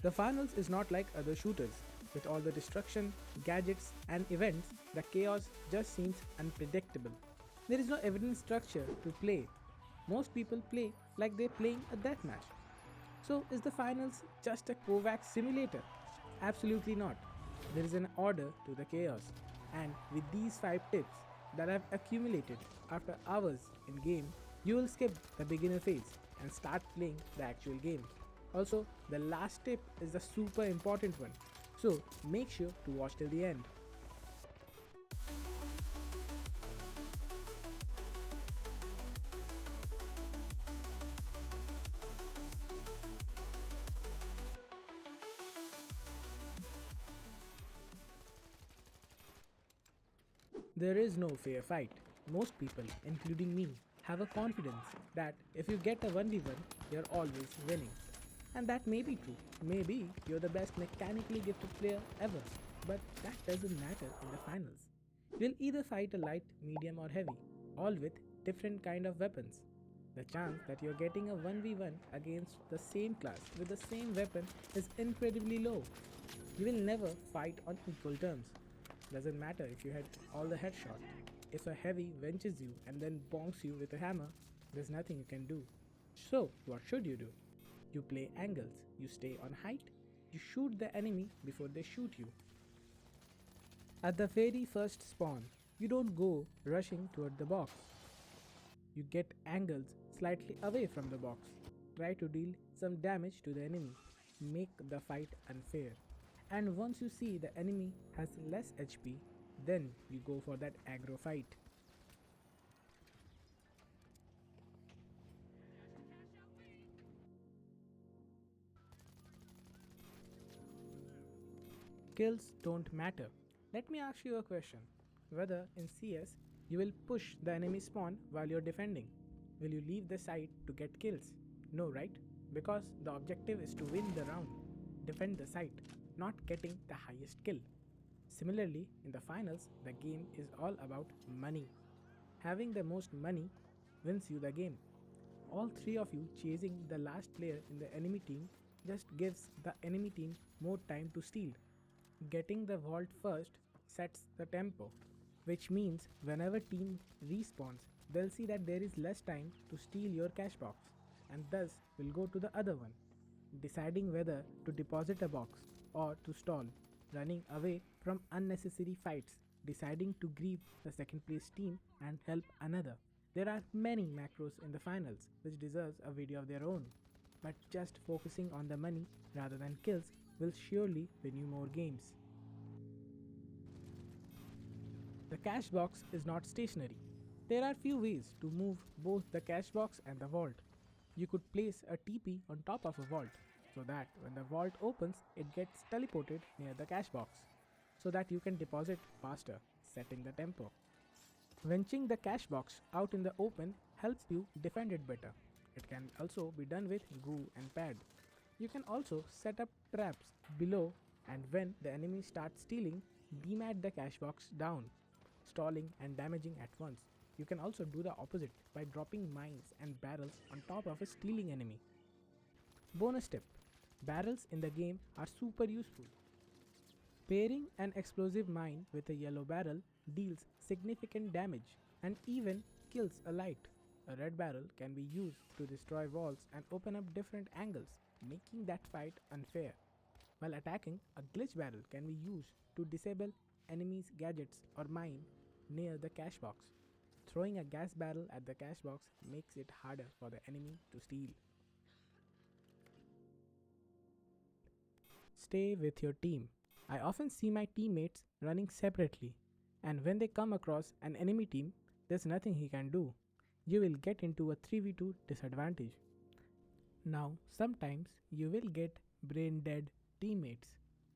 The finals is not like other shooters. With all the destruction, gadgets, and events, the chaos just seems unpredictable. There is no evident structure to play. Most people play like they're playing a deathmatch. So, is the finals just a Kovacs simulator? Absolutely not. There is an order to the chaos. And with these 5 tips that I've accumulated after hours in game, you will skip the beginner phase and start playing the actual game. Also, the last tip is the super important one. So, make sure to watch till the end. There is no fair fight. Most people, including me, have a confidence that if you get a 1v1, you're always winning. And that may be true. Maybe you're the best mechanically gifted player ever. But that doesn't matter in the finals. You'll either fight a light, medium, or heavy, all with different kind of weapons. The chance that you're getting a 1v1 against the same class with the same weapon is incredibly low. You will never fight on equal terms. Doesn't matter if you had all the headshot. If a heavy venches you and then bonks you with a hammer, there's nothing you can do. So, what should you do? You play angles, you stay on height, you shoot the enemy before they shoot you. At the very first spawn, you don't go rushing toward the box. You get angles slightly away from the box. Try to deal some damage to the enemy. Make the fight unfair. And once you see the enemy has less HP, then you go for that aggro fight. Kills don't matter. Let me ask you a question. Whether in CS you will push the enemy spawn while you're defending. Will you leave the site to get kills? No, right? Because the objective is to win the round, defend the site, not getting the highest kill. Similarly, in the finals, the game is all about money. Having the most money wins you the game. All 3 of you chasing the last player in the enemy team just gives the enemy team more time to steal. Getting the vault first sets the tempo, which means whenever team respawns, they'll see that there is less time to steal your cash box and thus will go to the other one, deciding whether to deposit a box or to stall, running away from unnecessary fights, deciding to grieve the second place team and help another. There are many macros in the finals which deserves a video of their own, but just focusing on the money rather than kills will surely win you more games. The cash box is not stationary. There are few ways to move both the cash box and the vault. You could place a TP on top of a vault so that when the vault opens, it gets teleported near the cash box so that you can deposit faster, setting the tempo. Wrenching the cash box out in the open helps you defend it better. It can also be done with glue and pad. You can also set up traps below and when the enemy starts stealing, demat the cash box down, stalling and damaging at once. You can also do the opposite by dropping mines and barrels on top of a stealing enemy. Bonus tip: barrels in the game are super useful. Pairing an explosive mine with a yellow barrel deals significant damage and even kills a light. A red barrel can be used to destroy walls and open up different angles, making that fight unfair. While attacking, a glitch barrel can be used to disable enemies' gadgets or mine near the cash box. Throwing a gas barrel at the cash box makes it harder for the enemy to steal. Stay with your team. I often see my teammates running separately, and when they come across an enemy team, there's nothing he can do. You will get into a 3v2 disadvantage. Now, sometimes you will get brain dead teammates.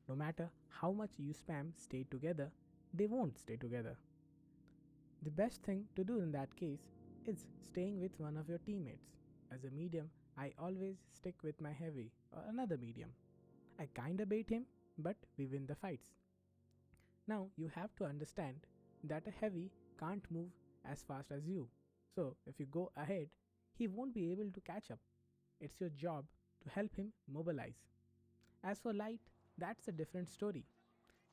No matter how much you spam stay together, they won't stay together. The best thing to do in that case is staying with one of your teammates. As a medium, I always stick with my heavy or another medium. I kinda bait him, but we win the fights. Now you have to understand that a heavy can't move as fast as you. So if you go ahead, he won't be able to catch up. It's your job to help him mobilize. As for light, that's a different story.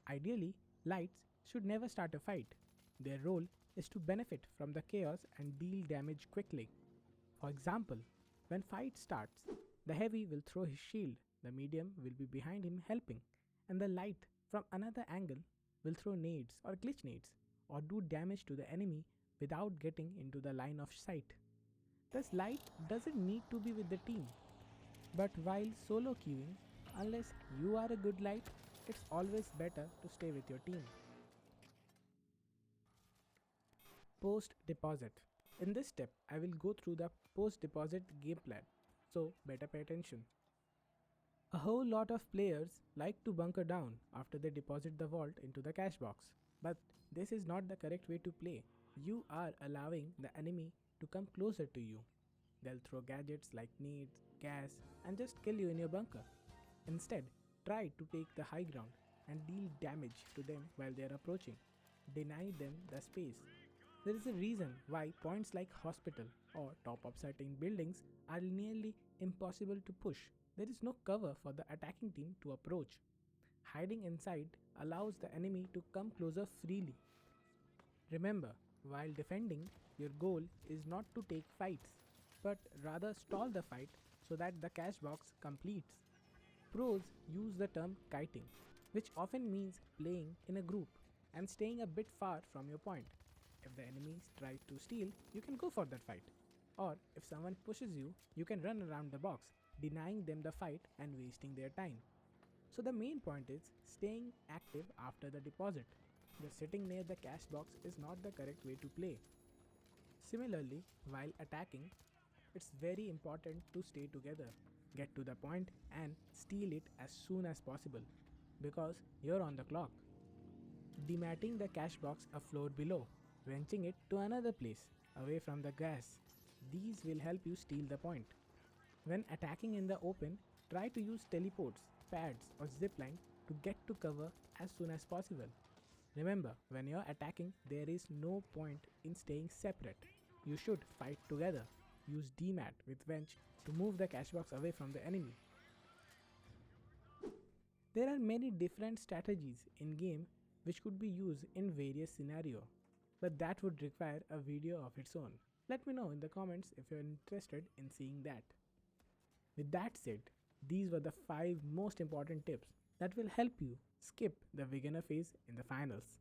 Ideally, lights should never start a fight. Their role is to benefit from the chaos and deal damage quickly. For example, when fight starts, the heavy will throw his shield, the medium will be behind him helping, and the light from another angle will throw nades or glitch nades or do damage to the enemy without getting into the line of sight. Thus, light doesn't need to be with the team. But while solo queuing, unless you are a good light, it's always better to stay with your team. Post deposit. In this step, I will go through the post deposit game plan, so better pay attention. A whole lot of players like to bunker down after they deposit the vault into the cash box, but this is not the correct way to play. You are allowing the enemy to come closer to you. They'll throw gadgets like nades, gas, and just kill you in your bunker. Instead, try to take the high ground and deal damage to them while they are approaching. Deny them the space. There is a reason why points like hospital or top upsetting buildings are nearly impossible to push. There is no cover for the attacking team to approach. Hiding inside allows the enemy to come closer freely. Remember, while defending, your goal is not to take fights, but rather stall the fight so that the cash box completes. Pros use the term kiting, which often means playing in a group and staying a bit far from your point. If the enemy tries to steal, you can go for that fight. Or if someone pushes you, you can run around the box, denying them the fight and wasting their time. So the main point is staying active after the deposit. The sitting near the cash box is not the correct way to play. Similarly, while attacking, it's very important to stay together, get to the point, and steal it as soon as possible because you're on the clock. Dematting the cash box a floor below, wrenching it to another place away from the gas. These will help you steal the point. When attacking in the open, try to use teleports, pads, or zipline to get to cover as soon as possible. Remember, when you're attacking, there is no point in staying separate. You should fight together. Use DMAT with Wench to move the cash box away from the enemy. There are many different strategies in game which could be used in various scenarios, but that would require a video of its own. Let me know in the comments if you're interested in seeing that. With that said, these were the 5 most important tips that will help you skip the beginner phase in the finals.